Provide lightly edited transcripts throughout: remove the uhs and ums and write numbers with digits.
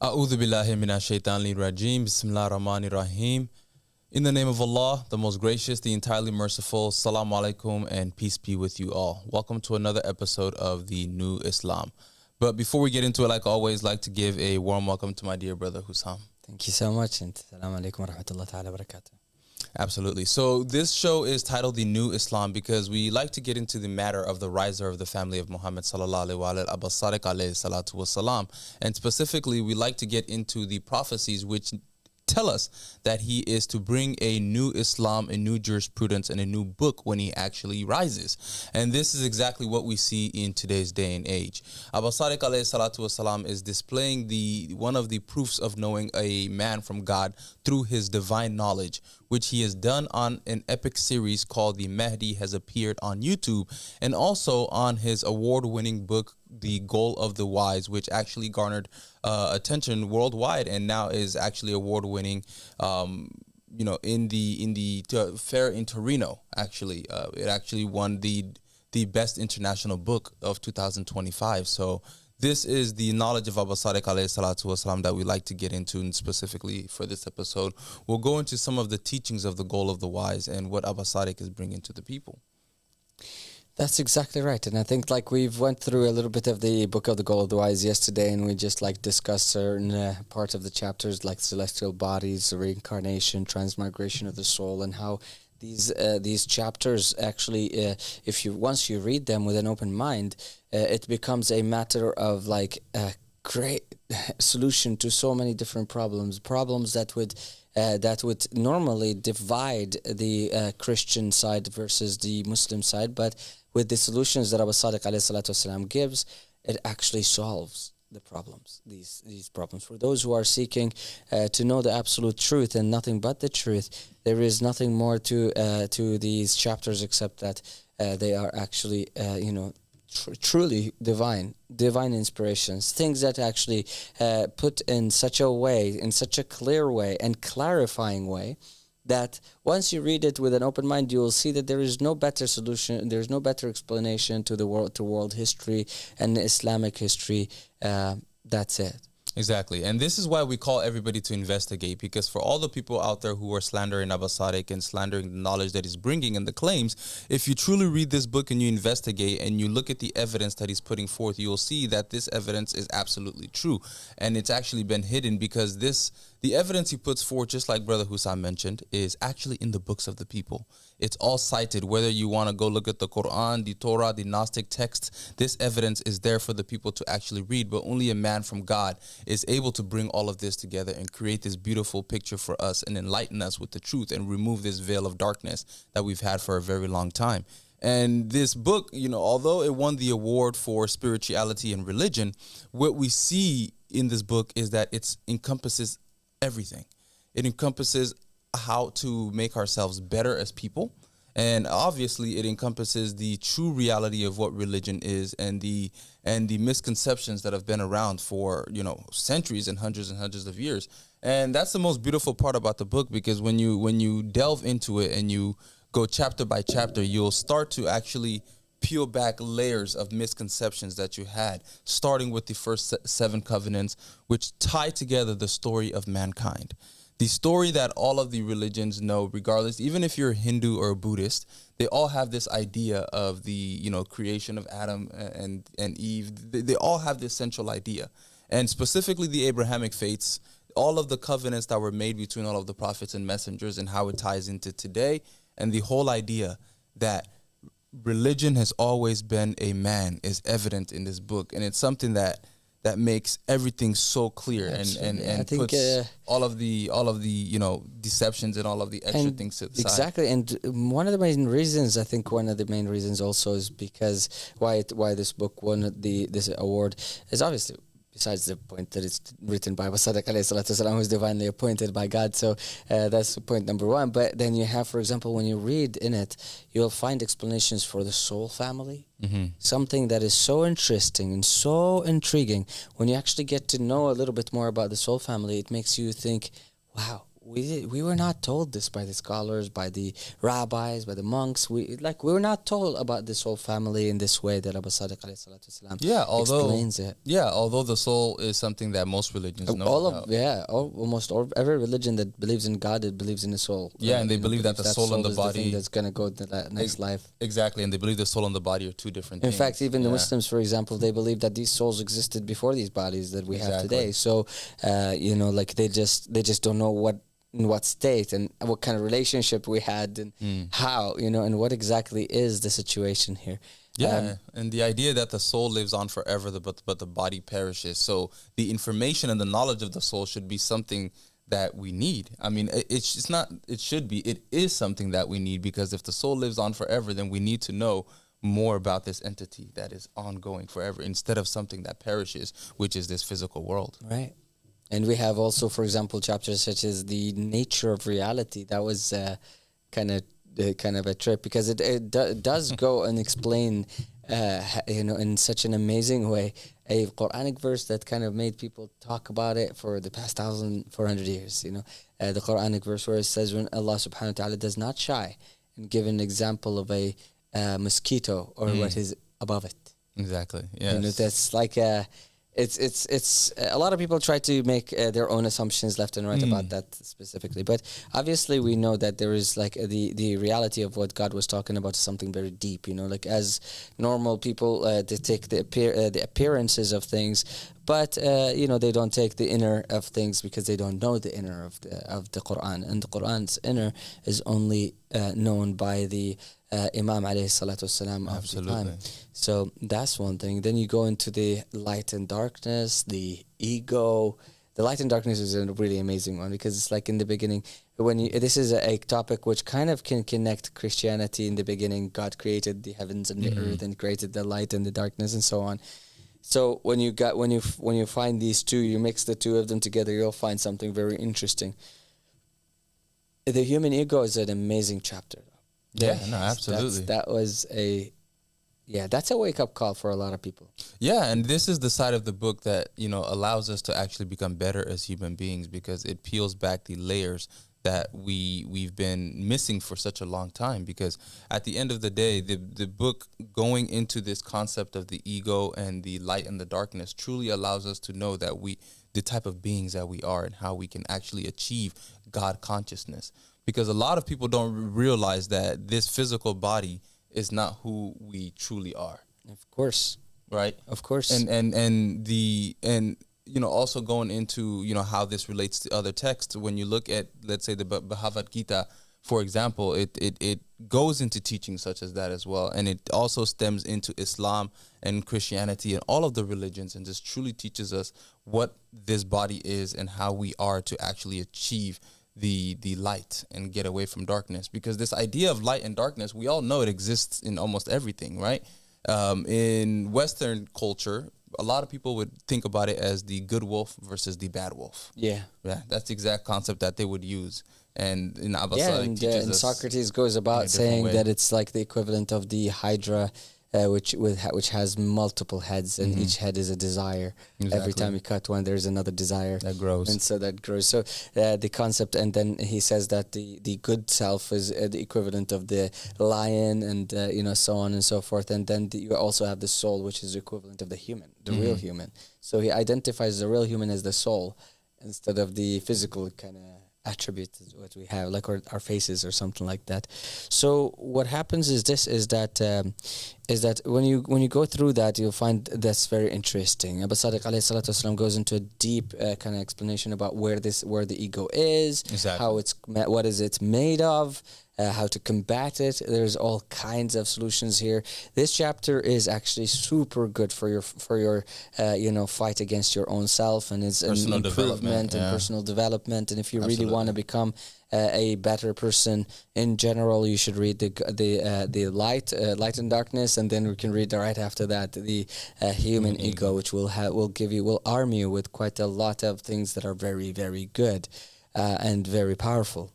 A'udhu billahi minash shaitanir rajim. Bismillah ar-Rahman ar-Rahim. In the name of Allah, the most gracious, the entirely merciful. Salam Alaikum and peace be with you all. Welcome to another episode of the New Islam. But before we get into it, like always, like to give a warm welcome to my dear brother Hussam. Thank you so much, and Salam Alaikum wa rahmatullahi ta'ala wa barakatuh. Absolutely. So this show is titled The New Islam because we like to get into the matter of the riser of the family of Muhammad sallallahu alaihi wa alihi, Abas Sadiq alayhi salatu wasalam. And specifically, we like to get into the prophecies which tell us that he is to bring a new Islam, a new jurisprudence, and a new book when he actually rises. And this is exactly what we see in today's day and age. Abas Sadiq alayhi salatu wasalam is displaying one of the proofs of knowing a man from God through his divine knowledge, which he has done on an epic series called The Mahdi Has Appeared on YouTube, and also on his award-winning book, The Goal of the Wise, which actually garnered attention worldwide and now is actually award-winning, in the fair in Torino. Actually, it actually won the best international book of 2025. So this is the knowledge of Abas Sadiq alayhi salatu wasalam that we like to get into, and specifically for this episode, we'll go into some of the teachings of the Goal of the Wise and what Abas Sadiq is bringing to the people. That's exactly right. And I think we've went through a little bit of the book of the Goal of the Wise yesterday, and we just discussed certain parts of the chapters like celestial bodies, reincarnation, transmigration of the soul, and how these chapters actually, once you read them with an open mind, it becomes a matter of a great solution to so many different problems that would normally divide the Christian side versus the Muslim side, but with the solutions that Abas Sadiq alayhi salatu wasalam gives, it actually solves the problems, these problems. For those who are seeking to know the absolute truth and nothing but the truth, there is nothing more to these chapters except that they are actually, truly divine inspirations, things that actually put in such a clear way and clarifying way, that once you read it with an open mind, you will see that there is no better solution, there is no better explanation to world history and Islamic history. That's it. Exactly. And this is why we call everybody to investigate, because for all the people out there who are slandering Abas Sadiq and slandering the knowledge that he's bringing and the claims, if you truly read this book and you investigate and you look at the evidence that he's putting forth, you'll see that this evidence is absolutely true. And it's actually been hidden because the evidence he puts forth, just like Brother Hussam mentioned, is actually in the books of the people. It's all cited, whether you want to go look at the Quran, the Torah, the Gnostic texts. This evidence is there for the people to actually read, but only a man from God is able to bring all of this together and create this beautiful picture for us and enlighten us with the truth and remove this veil of darkness that we've had for a very long time. And this book, although it won the award for spirituality and religion, what we see in this book is that it encompasses everything. It encompasses how to make ourselves better as people, and obviously it encompasses the true reality of what religion is and the misconceptions that have been around for centuries and hundreds of years. And that's the most beautiful part about the book, because when you delve into it and you go chapter by chapter, you'll start to actually peel back layers of misconceptions that you had, starting with the first 7 covenants, which tie together the story of mankind. The story that all of the religions know, regardless, even if you're a Hindu or a Buddhist, they all have this idea of the creation of Adam and Eve. They all have this central idea. And specifically the Abrahamic faiths, all of the covenants that were made between all of the prophets and messengers, and how it ties into today, and the whole idea that religion has always been a man is evident in this book. And it's something that makes everything so clear. Absolutely. and puts all of the deceptions and all of the extra things to the side. Exactly. And one of the main reasons also is because why this book won this award is obviously, besides the point that it's written by Abas Sadiq alayhi salatu wasalam, who is divinely appointed by God. So that's point number one. But then you have, for example, when you read in it, you'll find explanations for the soul family. Mm-hmm. Something that is so interesting and so intriguing. When you actually get to know a little bit more about the soul family, it makes you think, wow, we were not told this by the scholars, by the rabbis, by the monks. We were not told about this whole family in this way that Abas Sadiq alayhi salatu wasalam explains it. Yeah, although the soul is something that most religions know about. Almost every religion that believes in God, it believes in the soul. Yeah, and they believe that the soul and the body is the thing that's gonna go to that next life. Exactly, and they believe the soul and the body are two different things. In fact, even the Muslims, for example, they believe that these souls existed before these bodies that we have today. So, they just don't know in what state and what kind of relationship we had and how, and what exactly is the situation here. Yeah, and the idea that the soul lives on forever, but the body perishes. So the information and the knowledge of the soul should be something that we need. I mean, it is something that we need, because if the soul lives on forever, then we need to know more about this entity that is ongoing forever instead of something that perishes, which is this physical world. Right. And we have also, for example, chapters such as the nature of reality. That was kind of a trip, because it does go and explain, in such an amazing way, a Quranic verse that kind of made people talk about it for the past 1,400 years. The Quranic verse where it says, when Allah subhanahu wa ta'ala does not shy and give an example of a mosquito or what is above it. Exactly. Yes. That's like it's a lot of people try to make their own assumptions left and right about that specifically, but obviously we know that there is like the reality of what God was talking about is something very deep. As normal people, they take the appearances of things, but they don't take the inner of things, because they don't know the inner of the Quran, and the Quran's inner is only known by the Imam alayhi salatu wasalam of the time. So that's one thing. Then you go into the light and darkness, the ego. The light and darkness is a really amazing one, because it's like in the beginning, this is a topic which kind of can connect Christianity. In the beginning, God created the heavens and the earth and created the light and the darkness and so on. So when you find these two, you mix the two of them together, you'll find something very interesting. The human ego is an amazing chapter. Yeah, no, absolutely. That's a wake-up call for a lot of people. Yeah, and this is the side of the book that, allows us to actually become better as human beings, because it peels back the layers that we've been missing for such a long time. Because at the end of the day, the book going into this concept of the ego and the light and the darkness truly allows us to know that the type of beings that we are and how we can actually achieve God consciousness. Because a lot of people don't realize that this physical body is not who we truly are. Of course. Right? Of course. And also going into, how this relates to other texts. When you look at, let's say, the Bhagavad Gita, for example, it goes into teaching such as that as well. And it also stems into Islam and Christianity and all of the religions, and just truly teaches us what this body is and how we are to actually achieve the light and get away from darkness. Because this idea of light and darkness, we all know it exists in almost everything, right? In Western culture, a lot of people would think about it as the good wolf versus the bad wolf. Yeah, that's the exact concept that they would use. And in Abas Sadiq teaches us, Socrates goes about saying that it's like the equivalent of the Hydra, which has multiple heads, and each head is a desire. Exactly. Every time you cut one, there's another desire that grows, and so that grows. So the concept, and then he says that the good self is the equivalent of the lion, and so on and so forth. And then you also have the soul, which is the equivalent of the human, the real human. So he identifies the real human as the soul instead of the physical kind of attributes what we have, like our faces or something like that. So what happens is that when you go through that, you'll find that's very interesting. Abas Sadiq alayhi salatu wasalam goes into a deep kind of explanation about where the ego is, exactly. What is it made of, how to combat it. There's all kinds of solutions here. This chapter is actually super good for your fight against your own self, and it's an improvement and personal development. And if you really want to become a better person in general, you should read the light and darkness, and then we can read right after that the human ego, which will arm you with quite a lot of things that are very, very good and very powerful.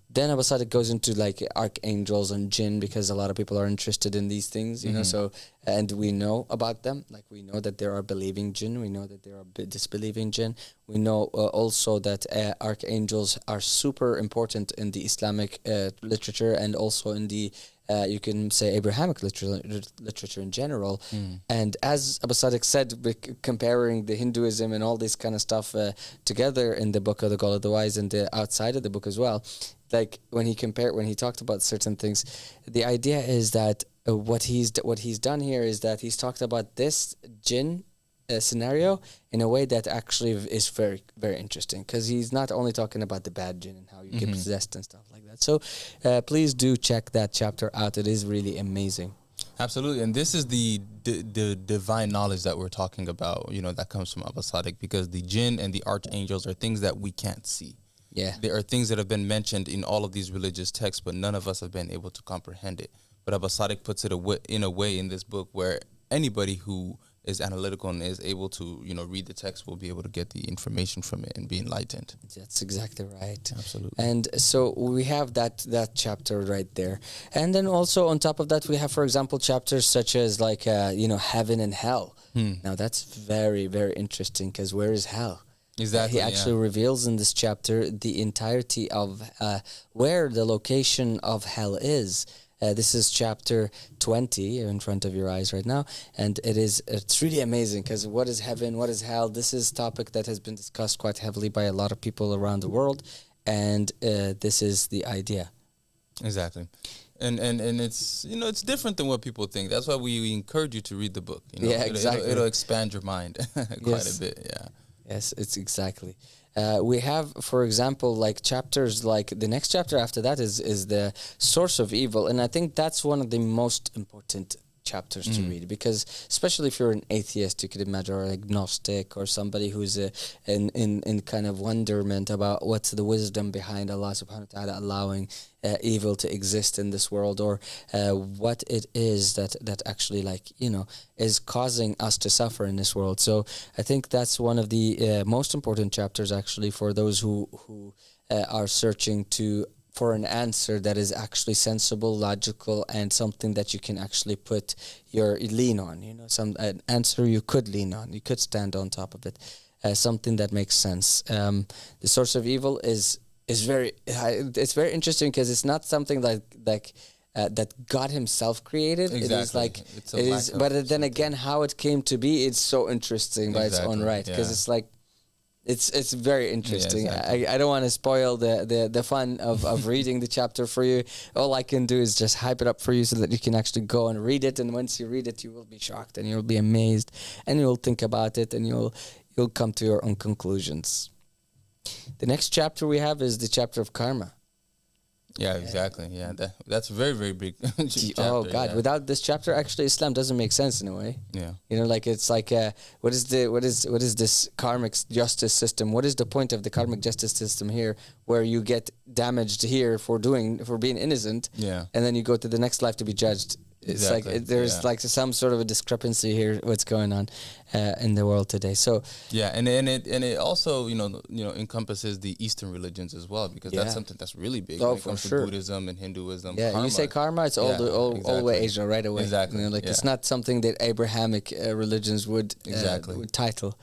Then Abas Sadiq goes into like archangels and jinn, because a lot of people are interested in these things, you know. So, and we know about them. Like, we know that there are believing jinn. We know that there are disbelieving jinn. We know also that archangels are super important in the Islamic literature, and also in the you can say Abrahamic literature in general. And as Abas Sadiq said, comparing the Hinduism and all this kind of stuff together in the book of the Call of the Wise and outside of the book as well, like when he talked about certain things, the idea is that what he's done here is that he's talked about this jinn scenario in a way that actually is very, very interesting, because he's not only talking about the bad jinn and how you get possessed and stuff like that. So please do check that chapter out. It is really amazing. Absolutely. And this is the divine knowledge that we're talking about, you know, that comes from Abas Sadiq, because the jinn and the archangels are things that we can't see. Yeah. There are things that have been mentioned in all of these religious texts, but none of us have been able to comprehend it. But Abas Sadiq puts it in a way in this book where anybody who is analytical and is able to, you know, read the text will be able to get the information from it and be enlightened. That's exactly right. Absolutely. And so we have that chapter right there. And then also on top of that, we have, for example, chapters such as like, you know, heaven and hell. Now that's very, very interesting, because where is hell? Exactly. He actually reveals in this chapter the entirety of where the location of hell is. This is chapter 20 in front of your eyes right now, and it's really amazing, because what is heaven, what is hell? This is a topic that has been discussed quite heavily by a lot of people around the world, and this is the idea. Exactly. And it's, you know, it's different than what people think. That's why we encourage you to read the book. You know? Yeah, exactly. It'll expand your mind quite a bit. Yeah. Yes, it's exactly. We have, for example, like chapters, like the next chapter after that is the source of evil. And I think that's one of the most important chapters to read, because especially if you're an atheist, you could imagine, or agnostic, or somebody who's in kind of wonderment about what's the wisdom behind Allah subhanahu wa ta'ala allowing evil to exist in this world, or what it is that actually, like, you know, is causing us to suffer in this world. So I think that's one of the most important chapters actually for those who are searching for an answer that is actually sensible, logical, and something that you can actually put your lean on. You know, an answer you could lean on, you could stand on top of it, something that makes sense. The source of evil is very it's very interesting, because it's not something that God Himself created. Exactly. It is like but then again, how it came to be, it's so interesting by its own right, because it's like. It's very interesting. Yeah, exactly. I don't want to spoil the fun of reading the chapter for you. All I can do is just hype it up for you so that you can actually go and read it. And once you read it, you will be shocked and you'll be amazed, and you'll think about it, and you'll come to your own conclusions. The next chapter we have is the chapter of karma. Yeah, exactly. Yeah, that's very, very big. Chapter, oh God! Yeah. Without this chapter, actually, Islam doesn't make sense in a way. Yeah. You know, like it's like, what is this karmic justice system? What is the point of the karmic justice system here, where you get damaged here for being innocent? Yeah. And then you go to the next life to be judged. It's like there's like some sort of a discrepancy here. What's going on in the world today? So yeah, and it also you know encompasses the Eastern religions as well, because that's something that's really big. Oh, when it comes for to sure. Buddhism and Hinduism. Yeah, karma. You say karma, it's all the way Asia right away. Exactly. You know, like it's not something that Abrahamic religions would title,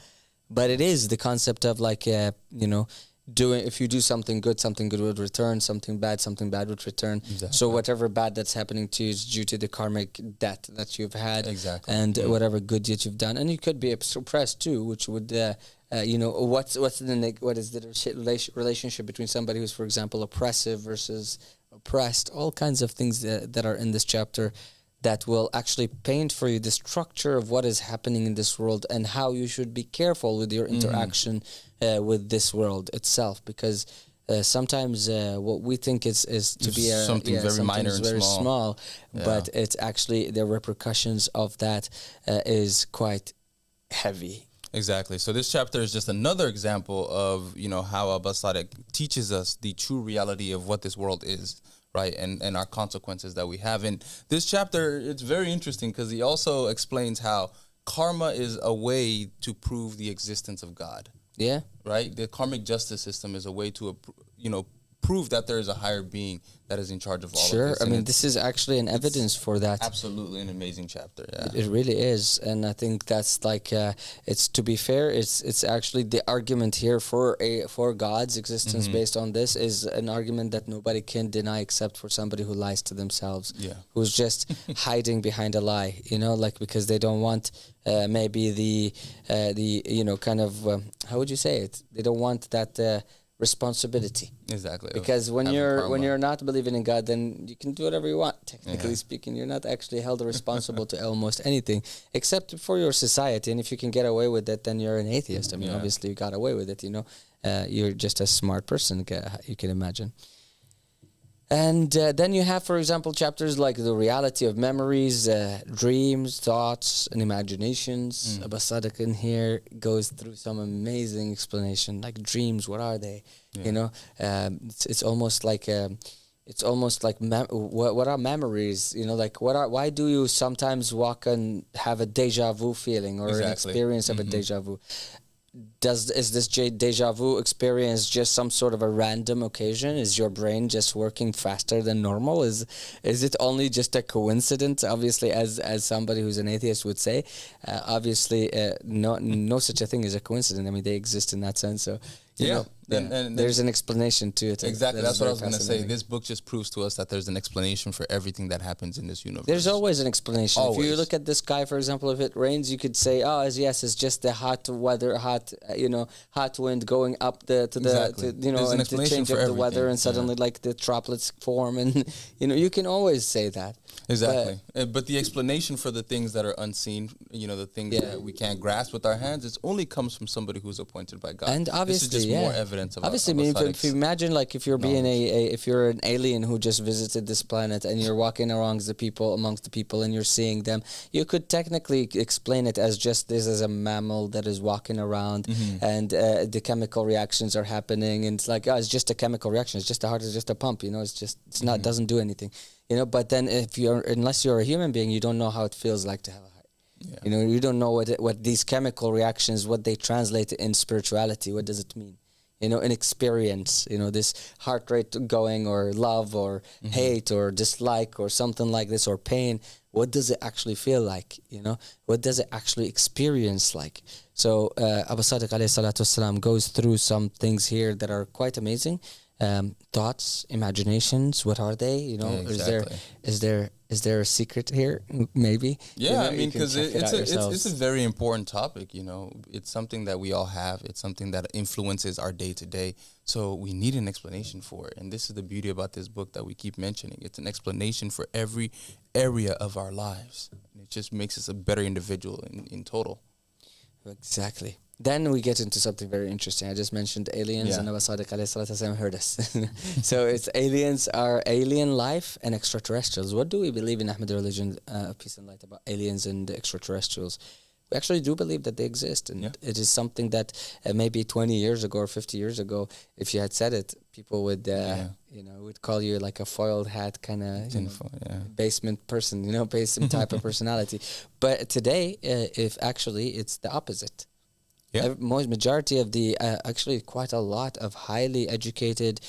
but it is the concept of like you know. If you do something good would return. Something bad would return. Exactly. So whatever bad that's happening to you is due to the karmic debt that you've had, and whatever good that you've done. And you could be suppressed too, which would you know, what is the relationship between somebody who's, for example, oppressive versus oppressed? All kinds of things that are in this chapter that will actually paint for you the structure of what is happening in this world, and how you should be careful with your interaction with this world itself, because sometimes what we think is to be something very minor and very small, but it's actually the repercussions of that is quite heavy. Exactly. So this chapter is just another example of, you know, how Abas Sadiq teaches us the true reality of what this world is, right? And our consequences that we have. And this chapter, it's very interesting because he also explains how karma is a way to prove the existence of God. Yeah. Right? The karmic justice system is a way to, you know, prove that there is a higher being that is in charge of all of this. I mean, this is actually an evidence for that. Absolutely an amazing chapter. Yeah. It really is, and I think that's like it's, to be fair, it's actually the argument here for God's existence based on this is an argument that nobody can deny except for somebody who lies to themselves, who's just hiding behind a lie, like because they don't want maybe the kind of how would you say it? They don't want that responsibility. Exactly. Because when you're not believing in God, then you can do whatever you want. Technically speaking, you're not actually held responsible to almost anything except for your society. And if you can get away with it, then you're an atheist. I mean, obviously you got away with it. You're just a smart person. You can imagine. And then you have, for example, chapters like the reality of memories, dreams, thoughts, and imaginations. Abas Sadiq in here goes through some amazing explanation, like dreams. What are they? It's almost like what are memories? Like why do you sometimes walk and have a deja vu feeling or an experience of a deja vu? Is this deja vu experience just some sort of a random occasion? Is your brain just working faster than normal? Is it only just a coincidence? Obviously, as somebody who's an atheist would say, obviously, no such a thing as a coincidence. I mean, they exist in that sense. So and there's an explanation to it. Exactly, that's what I was going to say. This book just proves to us that there's an explanation for everything that happens in this universe. There's always an explanation. Always. If you look at the sky, for example, if it rains, you could say, it's just the hot weather, hot wind going up to change up the weather, and suddenly like the droplets form, and you can always say that. Exactly, but the explanation for the things that are unseen, the things that we can't grasp with our hands, it only comes from somebody who's appointed by God. And obviously, this is just more evidence of obviously, if you imagine, like, if you're being if you're an alien who just visited this planet and you're walking amongst the people and you're seeing them, you could technically explain it as just this is a mammal that is walking around and the chemical reactions are happening, and it's like, it's just a chemical reaction. It's just the heart is just a pump. It's not doesn't do anything. But then unless you're a human being, you don't know how it feels like to have a heart. You don't know what these chemical reactions, what they translate in spirituality. What does it mean? An experience, this heart rate going, or love, or hate, or dislike, or something like this, or pain. What does it actually feel like? What does it actually experience like? So Abas Sadiq alayhi salatu wasalam goes through some things here that are quite amazing. Thoughts, imaginations, what are they? Is there a secret here? Maybe. Yeah, I mean, because it's a very important topic. It's something that we all have. It's something that influences our day to day. So we need an explanation for it. And this is the beauty about this book that we keep mentioning. It's an explanation for every area of our lives. It just makes us a better individual in total. Exactly. Then we get into something very interesting. I just mentioned aliens, and Abas Sadiq alayhi salatu wasalam heard us. So it's aliens are alien life and extraterrestrials. What do we believe in Ahmadi religion, peace and light, about aliens and extraterrestrials? We actually do believe that they exist, and it is something that maybe 20 years ago or 50 years ago, if you had said it, people would would call you like a foiled hat kind of basement person, basement type of personality. But today, if actually it's the opposite. Majority of the actually quite a lot of highly educated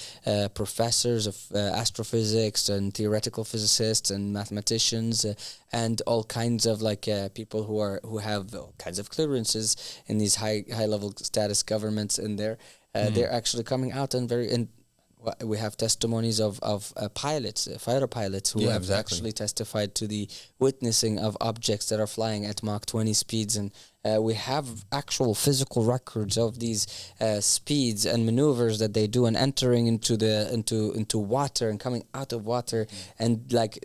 professors of astrophysics and theoretical physicists and mathematicians and all kinds of people who have all kinds of clearances in these high level status governments in there. They're actually coming out and we have testimonies of pilots, fighter pilots, who have actually testified to the witnessing of objects that are flying at Mach 20 speeds, and we have actual physical records of these speeds and maneuvers that they do, and entering into water and coming out of water, and like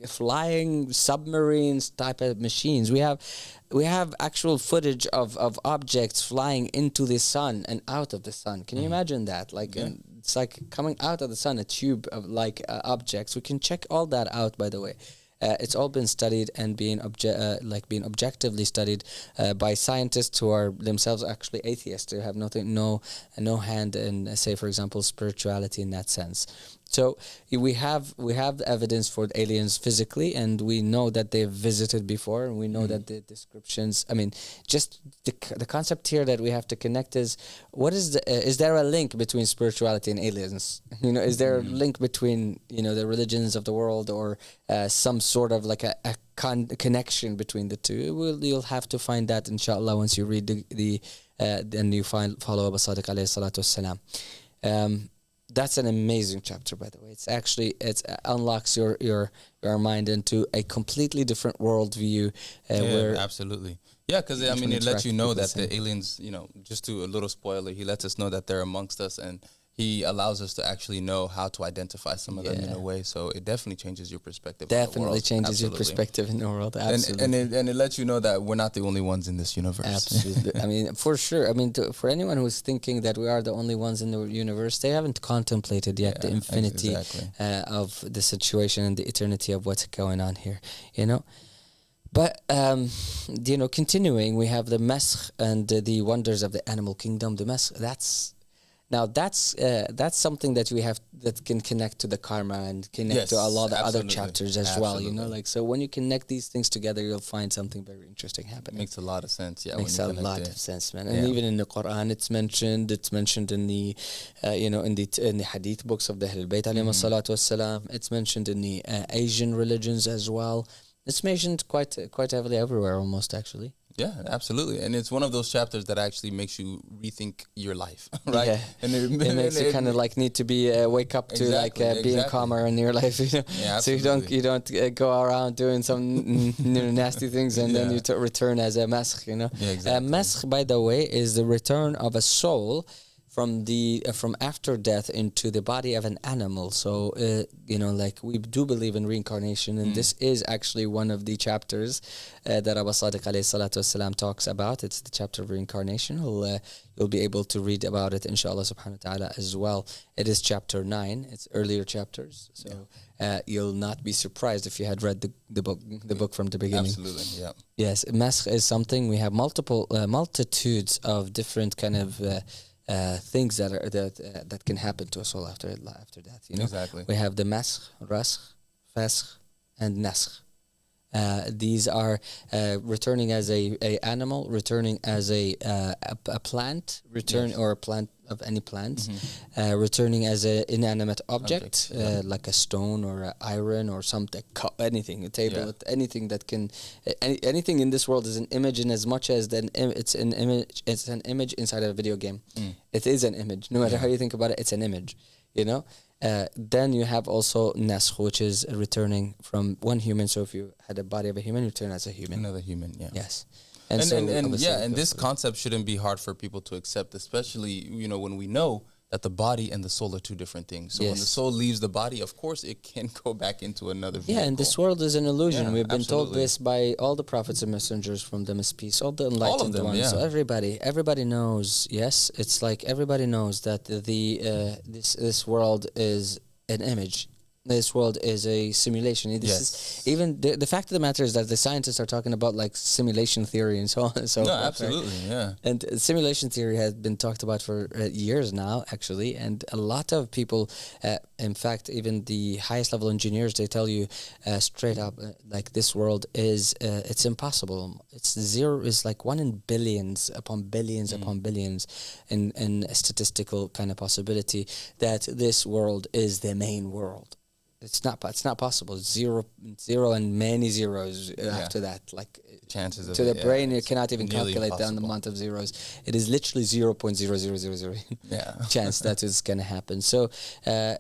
flying submarines type of machines. We have actual footage of objects flying into the sun and out of the sun. Can you imagine that? It's like coming out of the sun, a tube of objects. We can check all that out, by the way. It's all been studied and being being objectively studied by scientists who are themselves actually atheists, who have no hand in, say, for example, spirituality in that sense. So we have the evidence for the aliens physically, and we know that they've visited before, and we know that the descriptions. I mean, just the concept here that we have to connect is is there a link between spirituality and aliens? Is there a link between the religions of the world, or some sort of like a connection between the two? You'll have to find that, inshallah, once you read and you follow Abas Sadiq alayhi salatu wassalam. That's an amazing chapter, by the way. It unlocks your mind into a completely different worldview. Where absolutely. Yeah, because I mean, it lets you know that the aliens, just to a little spoiler, he lets us know that they're amongst us, and he allows us to actually know how to identify some of them in a way. So it definitely changes your perspective. Definitely changes your perspective in the world. Absolutely. And it lets you know that we're not the only ones in this universe. Absolutely. I mean, for sure. I mean, for anyone who's thinking that we are the only ones in the universe, they haven't contemplated yet the infinity of the situation and the eternity of what's going on here, But, continuing, we have the Masakh and the wonders of the animal kingdom. The Masakh, that's something that that can connect to the karma and connect to a lot of other chapters as well. So when you connect these things together, you'll find something very interesting happening. Makes a lot of sense. Yeah, makes a lot of sense, man. And even in the Quran, it's mentioned. It's mentioned in the, in the Hadith books of the Ahlul Bayt alayhi salatu wassalam. It's mentioned in the Asian religions as well. It's mentioned quite heavily everywhere, almost, actually. Yeah, absolutely. And it's one of those chapters that actually makes you rethink your life, right? Yeah. And it makes you kind of like need to be wake up to being calmer in your life, Yeah, so you don't go around doing some nasty things and then you return as a masakh, Yeah, exactly. Masakh, by the way, is the return of a soul from after death into the body of an animal. So we do believe in reincarnation, and this is actually one of the chapters that Abas Sadiq alayhi salatu wasalam talks about. It's the chapter of reincarnation. You'll be able to read about it, inshallah subhanahu wa ta'ala, as well. It is chapter 9. It's earlier chapters, so you'll not be surprised if you had read the book from the beginning. Absolutely, yeah. Yes, masakh is something. We have multitudes of different kind of things that can happen to us all after death. Exactly. We have the masakh, raskh, fasakh, and naskh. These are returning as a animal, returning as a plant, or a plant of any plant, returning as an inanimate object, like a stone or an iron or something, anything, a table, anything that can, anything in this world is an image, in as much as it's an image inside of a video game. It is an image. No matter how you think about it, it's an image. Then you have also naskh, which is returning from one human. So if you had a body of a human, you return as a human. Another human, Yes. And this concept shouldn't be hard for people to accept, especially, when we know that the body and the soul are two different things. So when the soul leaves the body, of course, it can go back into another vehicle. Yeah, and this world is an illusion. We've been told this by all the prophets and messengers, from them is peace, all the enlightened ones. Yeah. So everybody knows. Yes, it's like everybody knows that this world is an image. This world is a simulation. Even the fact of the matter is that the scientists are talking about like simulation theory and so on and so forth. Absolutely, right? Yeah. And simulation theory has been talked about for years now, actually. And a lot of people, in fact, even the highest level engineers, they tell you straight up, like this world is, it's impossible. It's like 1 in billions upon billions upon billions in a statistical kind of possibility that this world is the main world. It's not possible. Zero and many zeros after that. Like chances of to the brain, you cannot even calculate down the amount of zeros. It is literally 0.0000 chance that is going to happen. So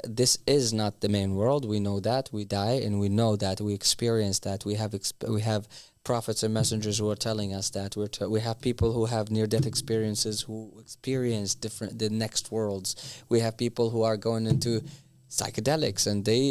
this is not the main world. We know that. We die, and we know that. We experience that. We have prophets and messengers who are telling us that. We have people who have near-death experiences, who experience the next worlds. We have people who are going into psychedelics, and they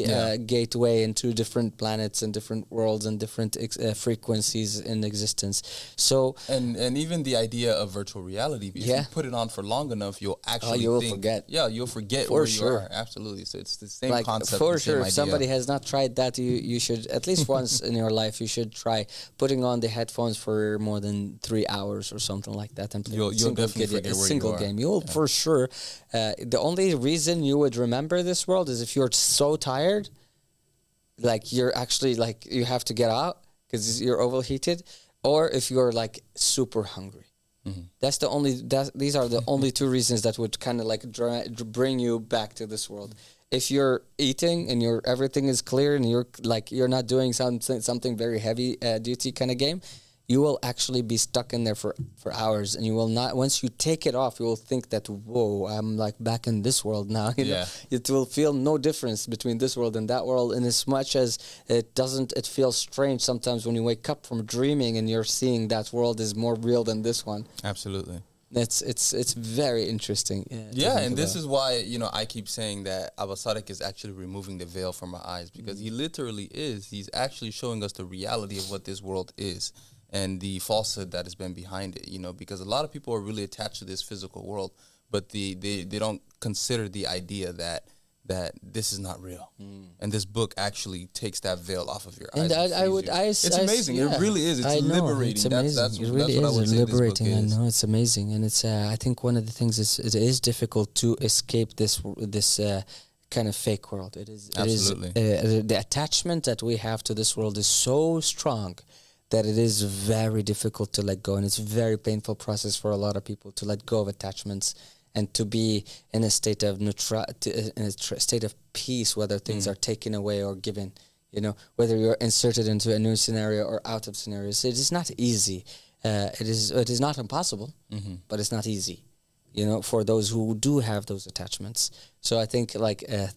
gateway into different planets and different worlds and different frequencies in existence. So and even the idea of virtual reality, if you put it on for long enough, you'll actually forget. Yeah, you'll forget for where sure. You are. Absolutely. So it's the same like, concept. For the sure, same if idea. somebody has not tried that, you should at least once in your life you should try putting on the headphones for more than 3 hours or something like that and play you'll definitely forget where single you are. game. You'll for sure. The only reason you would remember this world is if you're so tired, like you're actually like you have to get out because you're overheated, or if you're like super hungry. That's the only. These are the only two reasons that would kind of like bring you back to this world. If you're eating and everything is clear and you're not doing something very heavy duty kind of game, you will actually be stuck in there for hours, and you will not. Once you take it off, you will think that, whoa, I'm like back in this world now. You know? It will feel no difference between this world and that world, and as much as it doesn't, it feels strange sometimes when you wake up from dreaming and you're seeing that world is more real than this one. Absolutely. It's very interesting. And this is why, I keep saying that Abas Sadiq is actually removing the veil from our eyes, because he literally is. He's actually showing us the reality of what this world is and the falsehood that has been behind it, because a lot of people are really attached to this physical world, but they don't consider the idea that this is not real. And this book actually takes that veil off of your eyes. It's amazing. It really is. It's liberating. It's amazing. It really is liberating. I know, it's amazing. And it's I think one of the things is it is difficult to escape this kind of fake world. It is absolutely. The attachment that we have to this world is so strong that it is very difficult to let go, and it's a very painful process for a lot of people to let go of attachments and to be in a state of state of peace, whether things are taken away or given. Whether you're inserted into a new scenario or out of scenarios, it is not easy. It is not impossible, but it's not easy. For those who do have those attachments. So I think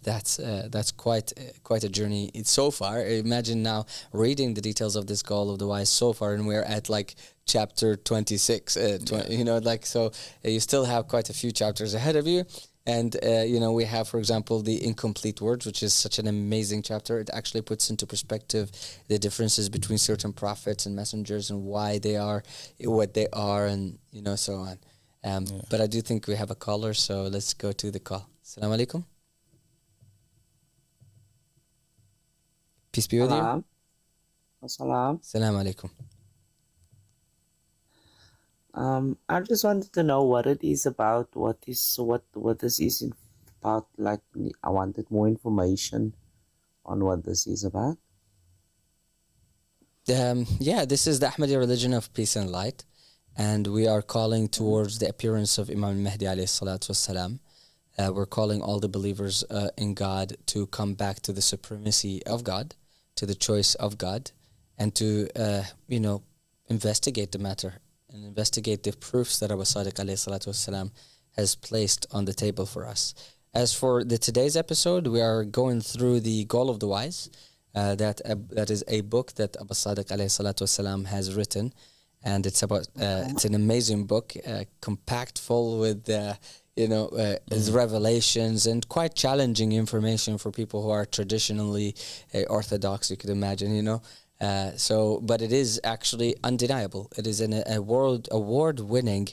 that's quite a journey so far. Imagine now reading the details of this Call of the Wise so far, and we're at like chapter 26. So you still have quite a few chapters ahead of you. And we have, for example, the incomplete words, which is such an amazing chapter. It actually puts into perspective the differences between certain prophets and messengers and why they are what they are, and so on. But I do think we have a caller, so let's go to the call. Salam Alaikum. Peace be with you. Salam. Salam Alaikum. I just wanted to know what it is about. What this is about? Like, I wanted more information on what this is about. This is the Ahmadi religion of peace and light. And we are calling towards the appearance of Imam Mahdi alayhi salatu wassalam. We're calling all the believers in God to come back to the supremacy of God, to the choice of God, and to, investigate the matter and investigate the proofs that Abas Sadiq alayhi salatu wassalam has placed on the table for us. As for today's episode, we are going through the Goal of the Wise. That is a book that Abas Sadiq alayhi salatu wassalam has written. And it's about it's an amazing book, compact, full with his revelations and quite challenging information for people who are traditionally orthodox. You could imagine, but it is actually undeniable. It is an award-winning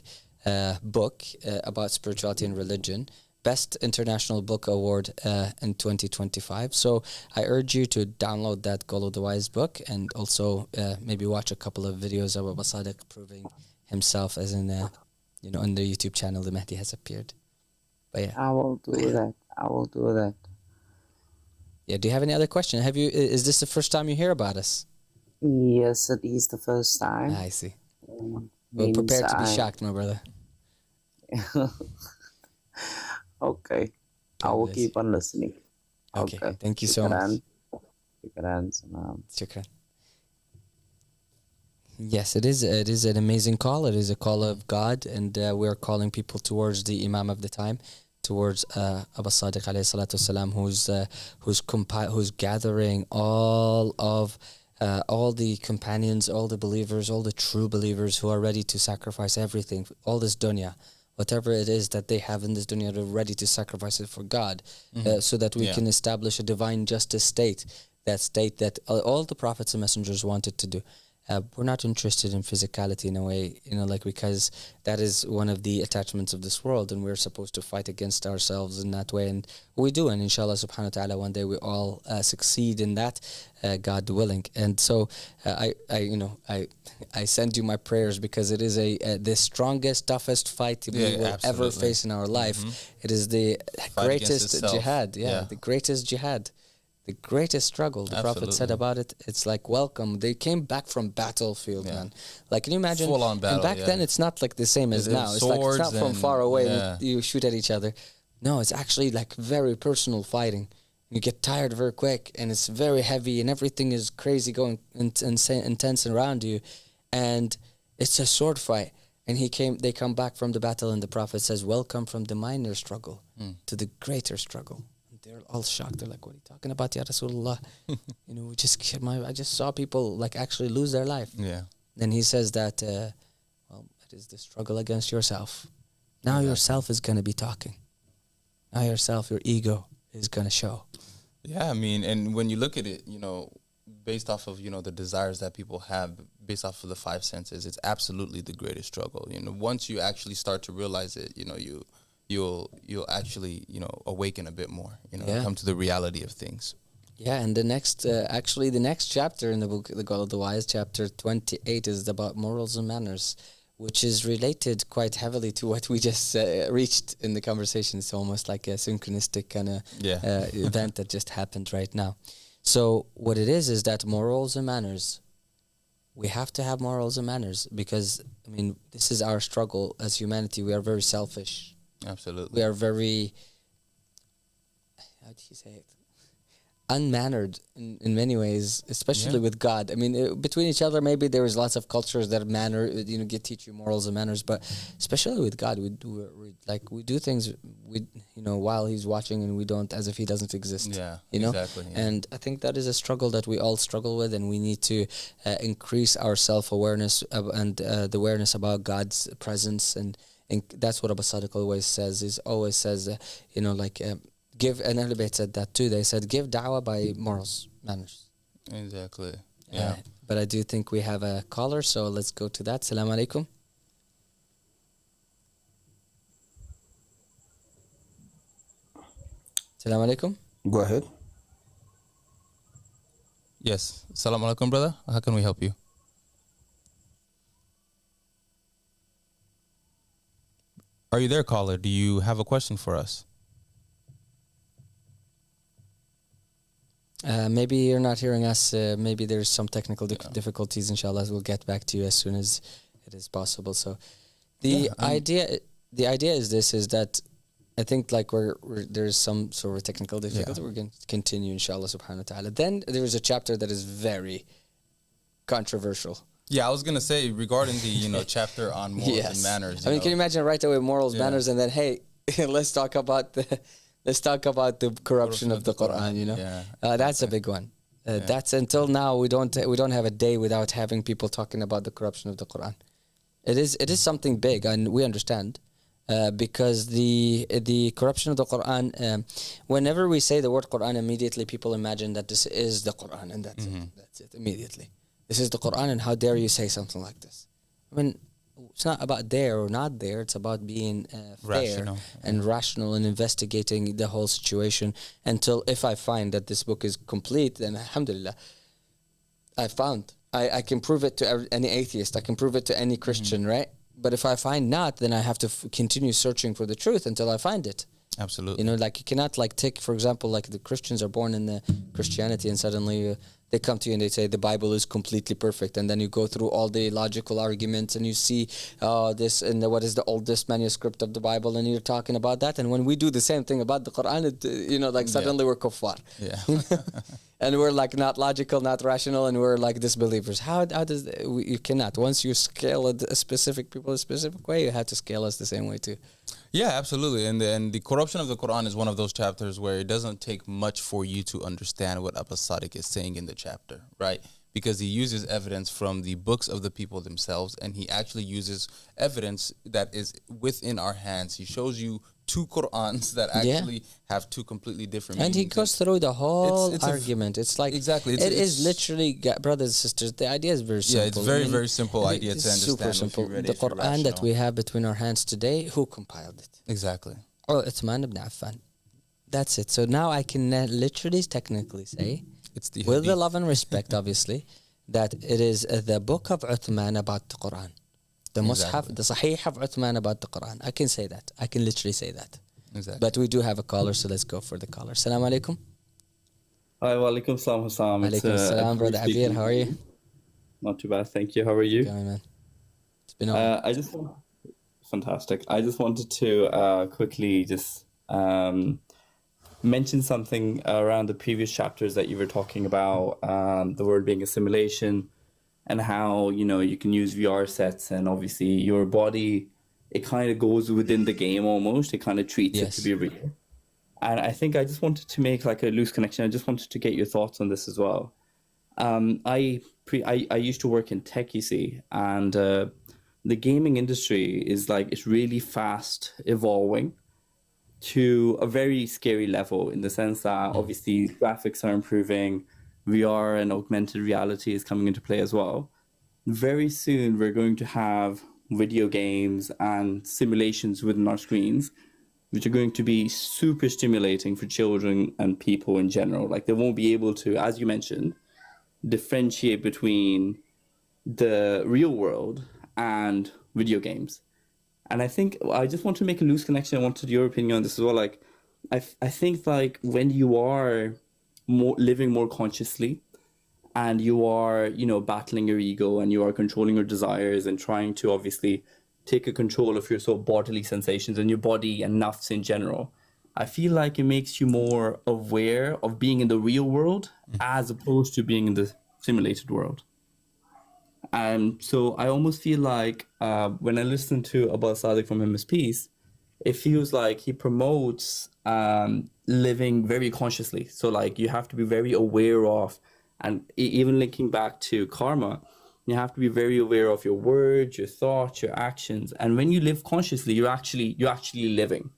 book about spirituality and religion. Best International Book Award in 2025. So I urge you to download that Goal of the Wise book, and also maybe watch a couple of videos of Abas Sadiq proving himself as on the YouTube channel The Mahdi has appeared. But yeah, I will do that. Yeah, do you have any other question? Is this the first time you hear about us? Yes, it is the first time. I see. Well, prepare to be shocked, my brother. Okay, I will keep on listening. Okay. Thank you so much. Shukran. Yes, it is. It is an amazing call. It is a call of God, and we are calling people towards the Imam of the time, towards Abas Sadiq alayhi salatu wasalam, who's gathering all the companions, all the believers, all the true believers who are ready to sacrifice everything, all this dunya, whatever it is that they have in this dunya, they're ready to sacrifice it for God, so that we can establish a divine justice state, that state that all the prophets and messengers wanted to do. We're not interested in physicality in a way, like, because that is one of the attachments of this world, and we're supposed to fight against ourselves in that way, and we do, and inshallah subhanahu wa ta'ala, one day we all succeed in that, God willing. And so I send you my prayers, because it is the strongest, toughest fight we will ever face in our life. It is the greatest jihad, the greatest jihad. The greatest struggle. The Prophet said about it, it's like, welcome. They came back from battlefield, man. Like, can you imagine? Full on battle, and back then, it's not like the same as now. It's like, it's not from far away and you shoot at each other. No, it's actually like very personal fighting. You get tired very quick, and it's very heavy, and everything is crazy, going intense around you, and it's a sword fight. And they come back from the battle, and the Prophet says, welcome from the minor struggle to the greater struggle. They're all shocked. They're like, what are you talking about, Ya Rasulullah? I just saw people like actually lose their life. Yeah. And he says that, well, it is the struggle against yourself. Now yourself is going to be talking. Now yourself, your ego is going to show. Yeah, I mean, and when you look at it, based off of, the desires that people have, based off of the five senses, it's absolutely the greatest struggle. Once you actually start to realize it, you'll actually, awaken a bit more, come to the reality of things. Yeah, and the next chapter in the book, The Goal of the Wise, chapter 28, is about morals and manners, which is related quite heavily to what we just reached in the conversation. It's almost like a synchronistic kind of event that just happened right now. So what it is that morals and manners, we have to have morals and manners, because, this is our struggle as humanity. We are very selfish. Absolutely. We are very, how do you say it, unmannered in many ways, especially with God. Between each other, maybe there is lots of cultures that teach you morals and manners, but especially with God, we do things while He's watching, and we don't, as if He doesn't exist. Exactly. Yeah. And I think that is a struggle that we all struggle with, and we need to increase our self-awareness and the awareness about God's presence. And that's what Abas Sadiq always says. Give, and Ahlul Bayt said that too. They said, give da'wah by morals, manners. Exactly. Yeah. But I do think we have a caller, so let's go to that. Salam Alaikum. Salam Alaikum. Go ahead. Yes. Salam Alaikum, brother. How can we help you? Are you there, caller? Do you have a question for us? Maybe you're not hearing us. Maybe there's some technical difficulties. Inshallah, we'll get back to you as soon as it is possible. So, the idea is that I think there's some sort of technical difficulty. We're going to continue, inshallah, subhanahu wa ta'ala. Then there is a chapter that is very controversial. Yeah, I was gonna say regarding the chapter on morals and manners. Can you imagine right away morals, manners, and then hey, let's talk about the corruption of the Quran. That's a big one. That's until now we don't have a day without having people talking about the corruption of the Quran. It is something big, and we understand because the corruption of the Quran. Whenever we say the word Quran, immediately people imagine that this is the Quran, and that's it. That's it immediately. This is the Quran, and how dare you say something like this? It's not about there or not there. It's about being fair and rational and investigating the whole situation until if I find that this book is complete, then alhamdulillah, I can prove it to any atheist. I can prove it to any Christian, right? But if I find not, then I have to continue searching for the truth until I find it. Absolutely. You cannot take, for example, the Christians are born in the Christianity and suddenly they come to you and they say the Bible is completely perfect, and then you go through all the logical arguments and you see this and what is the oldest manuscript of the Bible, and you're talking about that. And when we do the same thing about the Quran, suddenly we're kuffar. And we're not logical, not rational, and we're disbelievers. How does you cannot, once you scale a specific people a specific way, you have to scale us the same way too. Yeah, absolutely. And the corruption of the Quran is one of those chapters where it doesn't take much for you to understand what Abas Sadiq is saying in the chapter, right? because he uses evidence from the books of the people themselves, and he actually uses evidence that is within our hands. He shows you two Qur'ans that actually have two completely different and meanings. he goes through the whole it's argument. It's like exactly. It is literally, brothers and sisters. The idea is very simple. Yeah, it's very very simple idea to understand. Super simple. The Quran that we have between our hands today, who compiled it? Exactly. Oh, Uthman ibn Affan. That's it. So now I can literally, technically say, It's the with the hadith. love and respect, obviously, that it is the book of Uthman about the Quran. The Mus'haf, the Sahih of Uthman about the Quran. I can say that. I can literally say that. Exactly. But we do have a caller, so let's go for the caller. Salam Alaikum. Hi, walaikum salam, Hassam. Alaikum salam, brother Abir. How are you? Not too bad, thank you. How are you? Going, man. It's been on. Fantastic. I just wanted to quickly just mention something around the previous chapters that you were talking about, the word being assimilation, and how, you know, you can use VR sets, and obviously your body, it kind of goes within the game almost. It kind of treats it to be real. And I think I just wanted to make like a loose connection. I just wanted to get your thoughts on this as well. I used to work in tech, you see, and the gaming industry is like, it's really fast evolving to a very scary level, in the sense that obviously graphics are improving, VR and augmented reality is coming into play as well. Very soon we're going to have video games and simulations within our screens, which are going to be super stimulating for children and people in general. Like, they won't be able to, as you mentioned, differentiate between the real world and video games. And I think I just want to make a loose connection. I wanted your opinion on this as well. Like, I think like when you are living more consciously, and you are, you know, battling your ego, and you are controlling your desires, and trying to obviously take a control of your sort of bodily sensations and your body and nafs in general, I feel like it makes you more aware of being in the real world as opposed to being in the simulated world. And so I almost feel like when I listen to Abas Sadiq from Him Is Peace, it feels like he promotes living very consciously. So like, you have to be very aware of, and even linking back to karma, you have to be very aware of your words, your thoughts, your actions. And when you live consciously, you're actually living,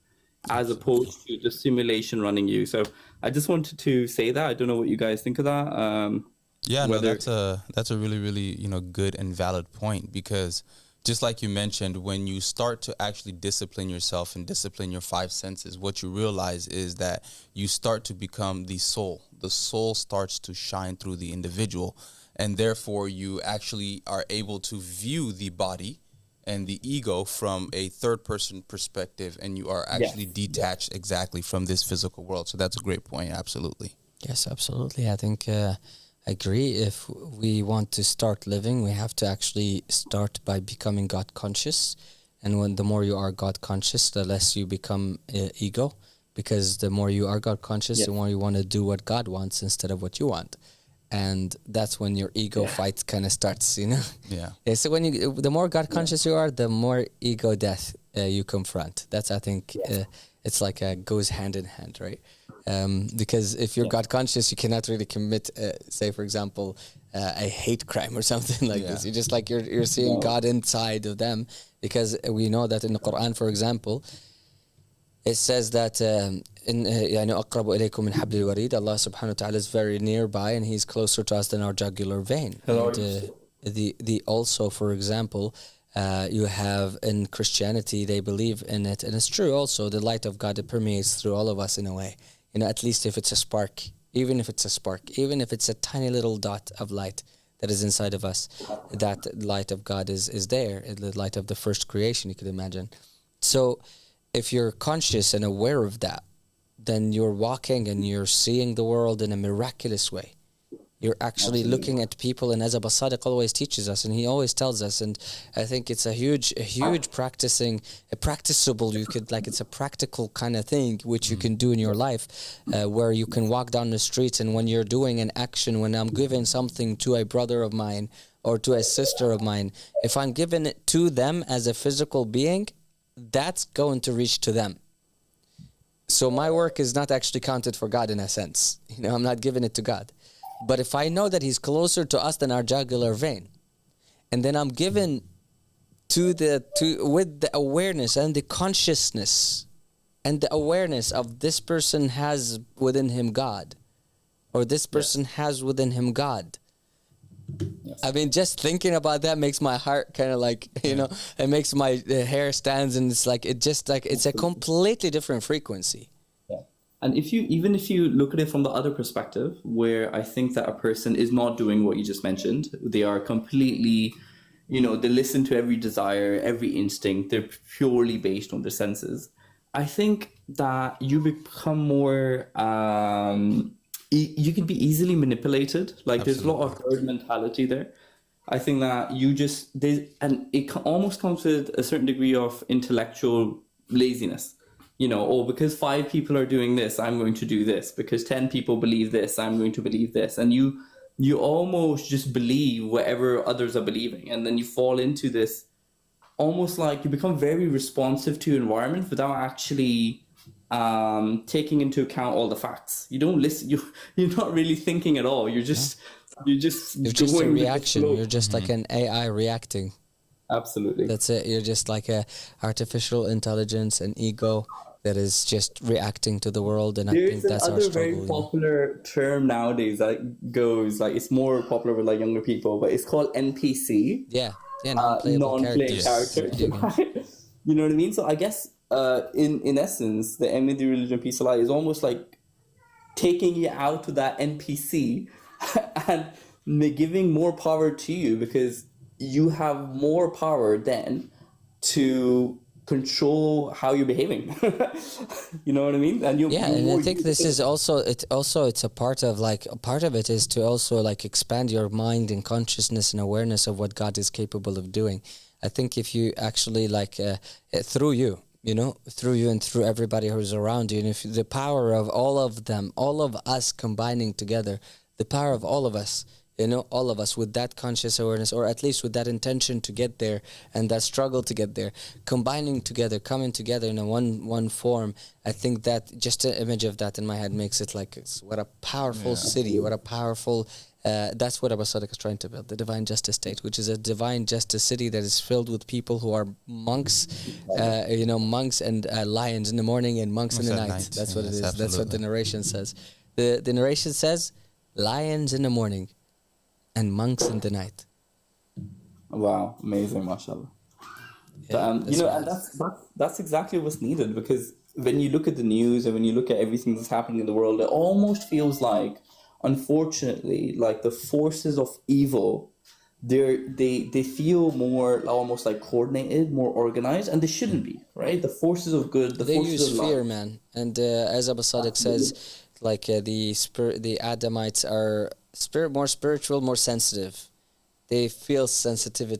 as opposed to the simulation running you. So I just wanted to say that. I don't know what you guys think of that. Yeah, no, that's a really, really, you know, good and valid point, because just like you mentioned, when you start to actually discipline yourself and discipline your five senses, what you realize is that you start to become the soul. The soul starts to shine through the individual, and therefore you actually are able to view the body and the ego from a third person perspective, and you are actually detached exactly from this physical world. So that's a great point. Absolutely. Yes, absolutely. I think I agree. If we want to start living, we have to actually start by becoming God conscious. And when the more you are God conscious, the less you become ego, because the more you are God conscious, the more you want to do what God wants instead of what you want. And that's when your ego fight kind of starts, you know? Yeah. So when the more God conscious you are, the more ego death you confront. That's, I think, it's like goes hand in hand, right? Because if you're God conscious, you cannot really commit, say, for example, a hate crime or something like this. You're just like, you're seeing God inside of them, because we know that in the Quran, for example, it says that أقرب إليكم من حبل الوريد. Allah subhanahu wa ta'ala is very nearby, and He's closer to us than our jugular vein. And, the also, for example, you have in Christianity, they believe in it, and it's true also, the light of God, it permeates through all of us in a way. You know, at least if it's a spark, even if it's a tiny little dot of light that is inside of us, that light of God is there, the light of the first creation, you could imagine. So if you're conscious and aware of that, then you're walking and you're seeing the world in a miraculous way. You're actually looking at people, and as Abas Sadiq always teaches us, and he always tells us, and I think it's a huge practicable, you could, like, it's a practical kind of thing which you can do in your life, where you can walk down the streets, and when you're doing an action, when I'm giving something to a brother of mine or to a sister of mine, if I'm giving it to them as a physical being, that's going to reach to them. So my work is not actually counted for God in a sense. You know, I'm not giving it to God. But if I know that he's closer to us than our jugular vein, and then I'm given with the awareness and the consciousness and the awareness of this person has within him God, or this person has within him God. Yes. I mean, just thinking about that makes my heart kind of like, you know, it makes my hair stands, and it's like, it's a completely different frequency. Yeah. And if you look at it from the other perspective, where I think that a person is not doing what you just mentioned, they are completely, you know, they listen to every desire, every instinct, they're purely based on their senses. I think that you become more, you can be easily manipulated. Like, absolutely, there's a lot of herd mentality there. I think that and it almost comes with a certain degree of intellectual laziness. You know, oh, because 5 people are doing this, I'm going to do this. Because 10 people believe this, I'm going to believe this. And you almost just believe whatever others are believing. And then you fall into this, almost like you become very responsive to your environment without actually taking into account all the facts. You don't listen. You're not really thinking at all. You're just a reaction. You're just like an AI reacting. Absolutely. That's it. You're just like a artificial intelligence, an ego that is just reacting to the world. And I think that's our struggle. There's another very popular term nowadays that goes, like, it's more popular with like younger people, but it's called NPC. Yeah, non-playing characters. You know what I mean? So I guess in essence, the Ahmadi religion, peace Allah, is almost like taking you out to that NPC and giving more power to you, because you have more power then to control how you're behaving. You know what I mean? And and I think this is also it's a part of it is to also like expand your mind and consciousness and awareness of what God is capable of doing. I think if you actually through you and through everybody who's around you, and if the power of all of them, all of us combining together, the power of all of us, you know, all of us with that conscious awareness, or at least with that intention to get there and that struggle to get there, combining together, coming together in a one form. I think that just an image of that in my head makes it like, what a powerful city, what a powerful, that's what Abas Sadiq is trying to build, the divine justice state, which is a divine justice city that is filled with people who are monks, monks and lions in the morning and monks in the night. That's what it is. Absolutely. That's what the narration says. The narration says, lions in the morning and monks in the night. Wow, amazing, mashallah. And that's exactly what's needed, because when you look at the news and when you look at everything that's happening in the world, it almost feels like, unfortunately, like the forces of evil, they feel more almost like coordinated, more organized, and they shouldn't be, right? The forces of good, they use fear, man. And as Abas Sadiq says, like the Adamites are more spiritual, more sensitive. They feel sensitive.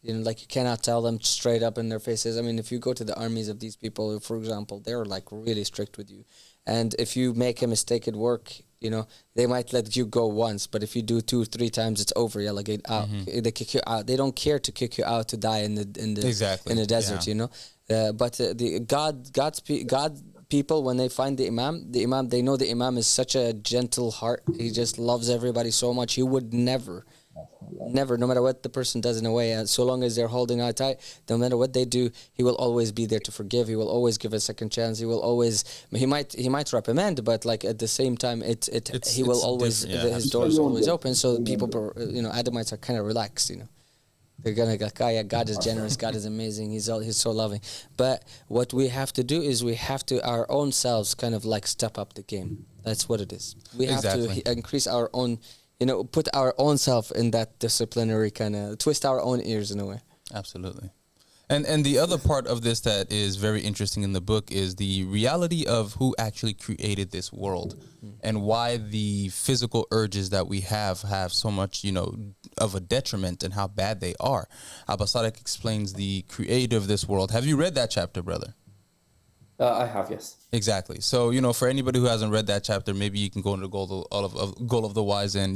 You know, like you cannot tell them straight up in their faces. I mean, if you go to the armies of these people, for example, they're like really strict with you. And if you make a mistake at work, you know, they might let you go once, but if you do 2 or 3 times, it's over. Yeah, like out. They kick you out. They don't care to kick you out to die in the desert. You know, but the God people, when they find the imam, they know the imam is such a gentle heart. He just loves everybody so much. He would never, no matter what the person does in a way, and so long as they're holding out tight, no matter what they do, he will always be there to forgive. He will always give a second chance. He will always, he might reprimand, but like at the same time, he will always, his doors are always open. So people, you know, Adamites are kind of relaxed, you know. They're gonna go, God is generous, God is amazing, He's so loving. But what we have to do is we have to our own selves kind of like step up the game. That's what it is. We have to increase our own, you know, put our own self in that disciplinary kind of, twist our own ears in a way. Absolutely. And the other part of this that is very interesting in the book is the reality of who actually created this world and why the physical urges that we have so much, you know, of a detriment and how bad they are. Abas Sadiq explains the creator of this world. Have you read that chapter, brother? I have, yes. Exactly. So, for anybody who hasn't read that chapter, maybe you can go into Goal of the Wise and,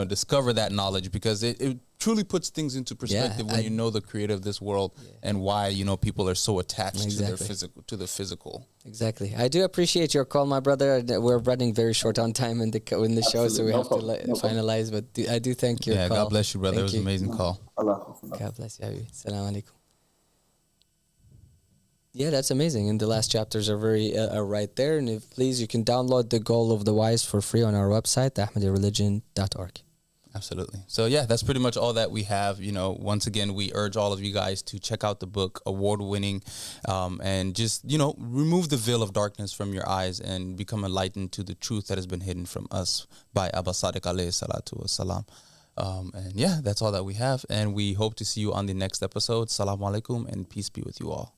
discover that knowledge, because it truly puts things into perspective when you know the creator of this world and why, people are so attached to the physical. Exactly. I do appreciate your call, my brother. We're running very short on time in the show, so we have to finalize. But I do thank your call. God bless you, brother. It was an amazing call. Allah. God bless you. Salam Alaikum. Yeah, that's amazing. And the last chapters are very right there. And if please, you can download the Goal of the Wise for free on our website, ahmadiyareligion.org. Absolutely. So yeah, that's pretty much all that we have. Once again, we urge all of you guys to check out the book, award-winning, and just, remove the veil of darkness from your eyes and become enlightened to the truth that has been hidden from us by Abas Sadiq alayhi salatu wassalam. And yeah, that's all that we have. And we hope to see you on the next episode. Salam Alaikum and peace be with you all.